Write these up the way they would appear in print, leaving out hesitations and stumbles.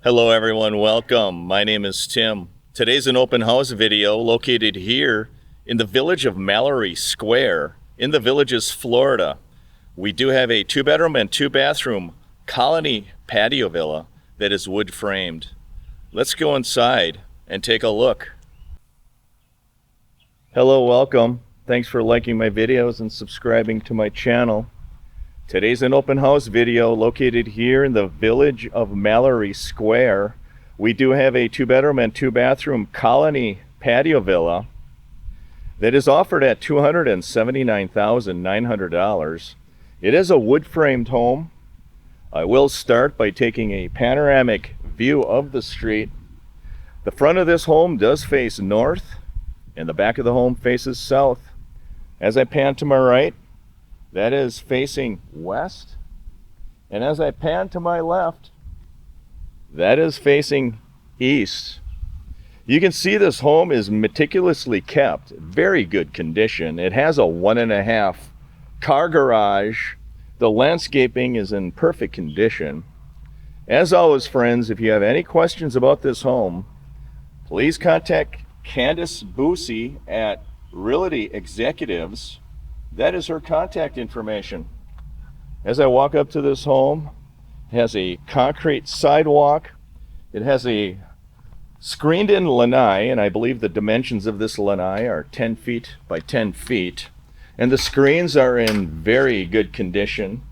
Hello everyone, welcome. My name is Tim. Today's an open house video located here in the village of Mallory Square in the Villages, Florida. We do have a 2-bedroom and 2-bathroom colony patio villa that is wood framed. Let's go inside and take a look. Hello, welcome. Thanks for liking my videos and subscribing to my channel. Today's an open house video located here in the village of Mallory Square. We do have a 2-bedroom and 2-bathroom colony patio villa that is offered at $279,900. It is a wood-framed home. I will start by taking a panoramic view of the street. The front of this home does face north and the back of the home faces south. As I pan to my right, that is facing west, and as I pan to my left, that is facing east. You can see this home is meticulously kept, very good condition. It has a 1.5 car garage. The landscaping is in perfect condition. As always, friends, if you have any questions about this home, please contact Kandis Buse at Realty Executives. That is her contact information. As I walk up to this home, it has a concrete sidewalk. It has a screened-in lanai, and I believe the dimensions of this lanai are 10 feet by 10 feet. And the screens are in very good condition,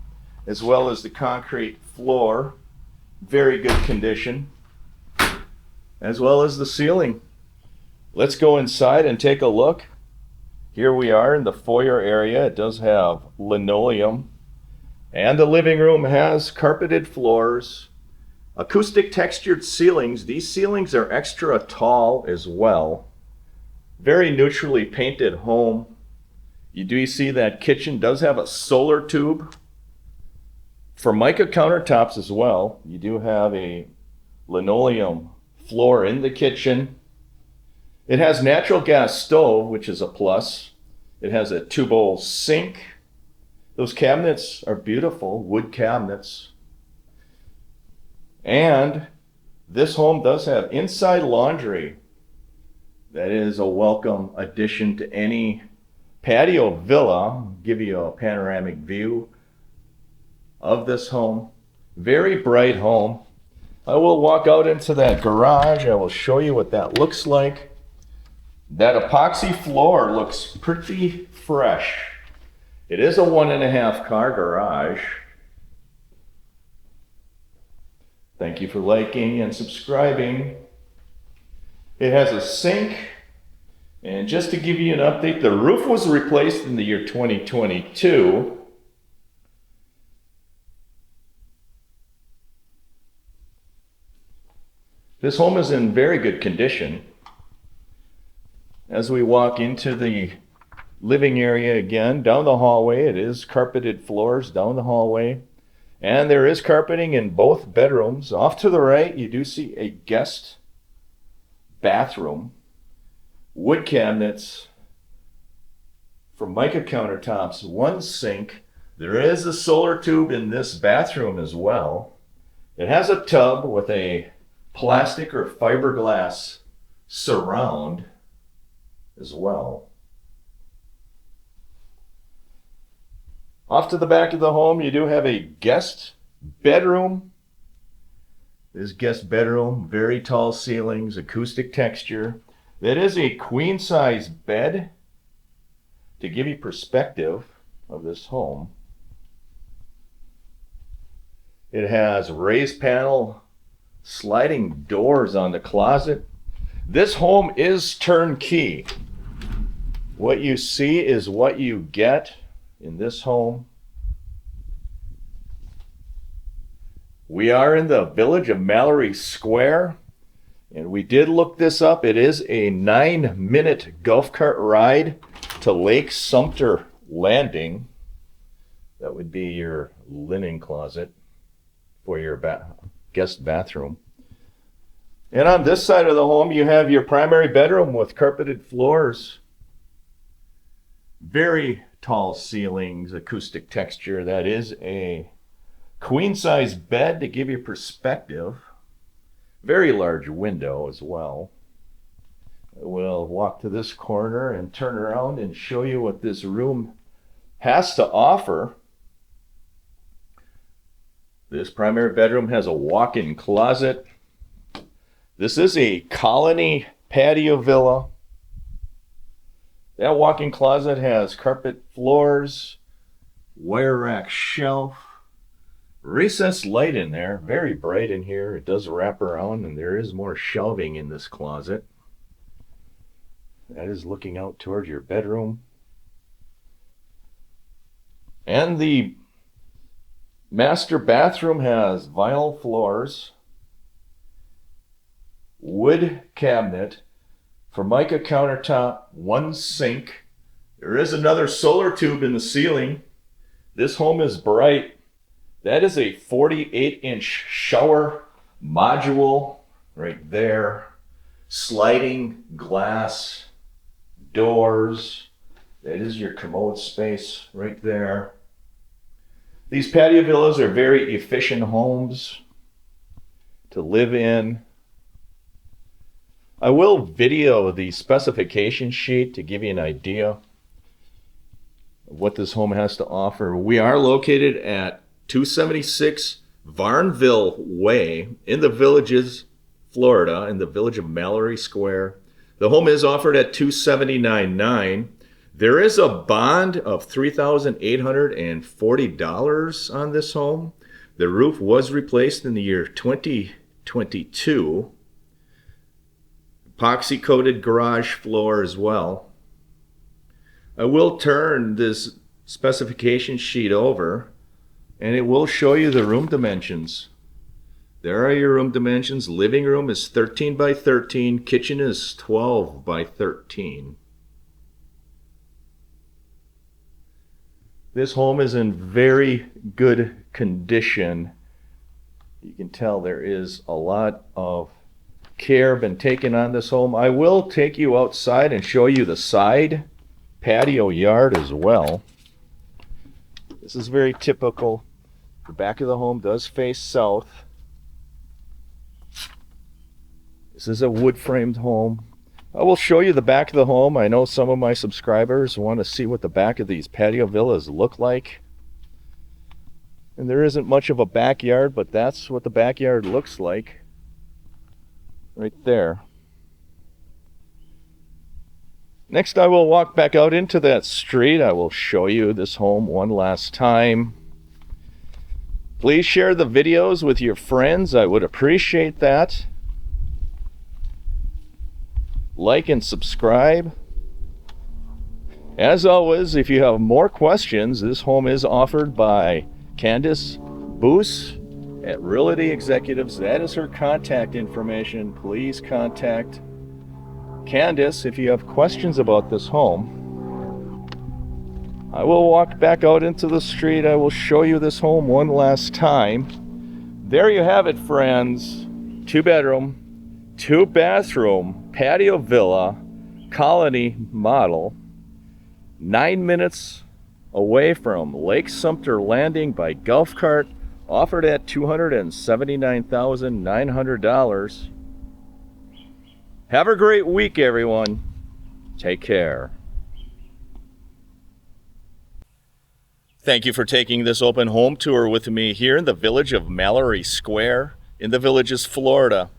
as well as the concrete floor, very good condition, as well as the ceiling. Let's go inside and take a look. Here we are in the foyer area. It does have linoleum, and the living room has carpeted floors, acoustic textured ceilings. These ceilings are extra tall as well. Very neutrally painted home. You do see that kitchen does have a solar tube. Formica countertops as well. You do have a linoleum floor in the kitchen. It has natural gas stove, which is a plus. It has a 2-bowl sink. Those cabinets are beautiful, wood cabinets. And this home does have inside laundry. That is a welcome addition to any patio villa. I'll give you a panoramic view of this home. Very bright home. I will walk out into that garage. I will show you what that looks like. That epoxy floor looks pretty fresh. It is a 1.5 car garage. Thank you for liking and subscribing. It has a sink. And just to give you an update, the roof was replaced in the year 2022. This home is in very good condition. As we walk into the living area again, down the hallway, it is carpeted floors down the hallway. And there is carpeting in both bedrooms. Off to the right, you do see a guest bathroom. Wood cabinets, Formica countertops, 1 sink. There is a solar tube in this bathroom as well. It has a tub with a plastic or fiberglass surround as well. Off to the back of the home, you do have a guest bedroom. This guest bedroom, very tall ceilings, acoustic texture. That is a queen size bed. To give you perspective of this home, it has raised panel sliding doors on the closet. This home is turnkey. What you see is what you get in this home. We are in the village of Mallory Square, and we did look this up. It is a 9-minute golf cart ride to Lake Sumter Landing. That would be your linen closet for your guest bathroom. And on this side of the home, you have your primary bedroom with carpeted floors. Very tall ceilings, acoustic texture. That is a queen size bed to give you perspective. Very large window as well. We'll walk to this corner and turn around and show you what this room has to offer. This primary bedroom has a walk-in closet. This is a colony patio villa. That walk-in closet has carpet floors, wire rack shelf, recessed light in there, very bright in here. It does wrap around, and there is more shelving in this closet. That is looking out toward your bedroom. And the master bathroom has vinyl floors, wood cabinet, Formica countertop, one sink. There is another solar tube in the ceiling. This home is bright. That is a 48-inch shower module right there. Sliding glass doors. That is your commode space right there. These patio villas are very efficient homes to live in. I will video the specification sheet to give you an idea of what this home has to offer. We are located at 276 Varnville Way in the Villages, Florida, in the village of Mallory Square. The home is offered at $279,900. There is a bond of $3,840 on this home. The roof was replaced in the year 2022. Epoxy coated garage floor as well. I will turn this specification sheet over and it will show you the room dimensions. There are your room dimensions. Living room is 13 by 13. Kitchen is 12 by 13. This home is in very good condition. You can tell there is a lot of care been taken on this home. I will take you outside and show you the side patio yard as well. This is very typical. The back of the home does face south. This is a wood framed home. I will show you the back of the home. I know some of my subscribers want to see what the back of these patio villas look like. And there isn't much of a backyard, but that's what the backyard looks like. Right there. Next, I will walk back out into that street. I will show you this home one last time. Please share the videos with your friends. I would appreciate that. Like and subscribe. As always, if you have more questions, this home is offered by Kandis Buse at Realty Executives. That is her contact information. Please contact Kandis if you have questions about this home. I will walk back out into the street. I will show you this home one last time. There you have it, friends. 2-bedroom, 2-bathroom, patio villa, colony model. 9 minutes away from Lake Sumter Landing by golf cart. Offered at $279,900. Have a great week, everyone. Take care. Thank you for taking this open home tour with me here in the village of Mallory Square in the Villages, Florida.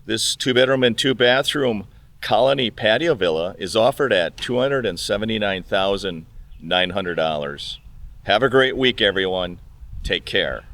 This 2-bedroom and 2-bathroom colony patio villa is offered at $279,900. Have a great week, everyone. Take care.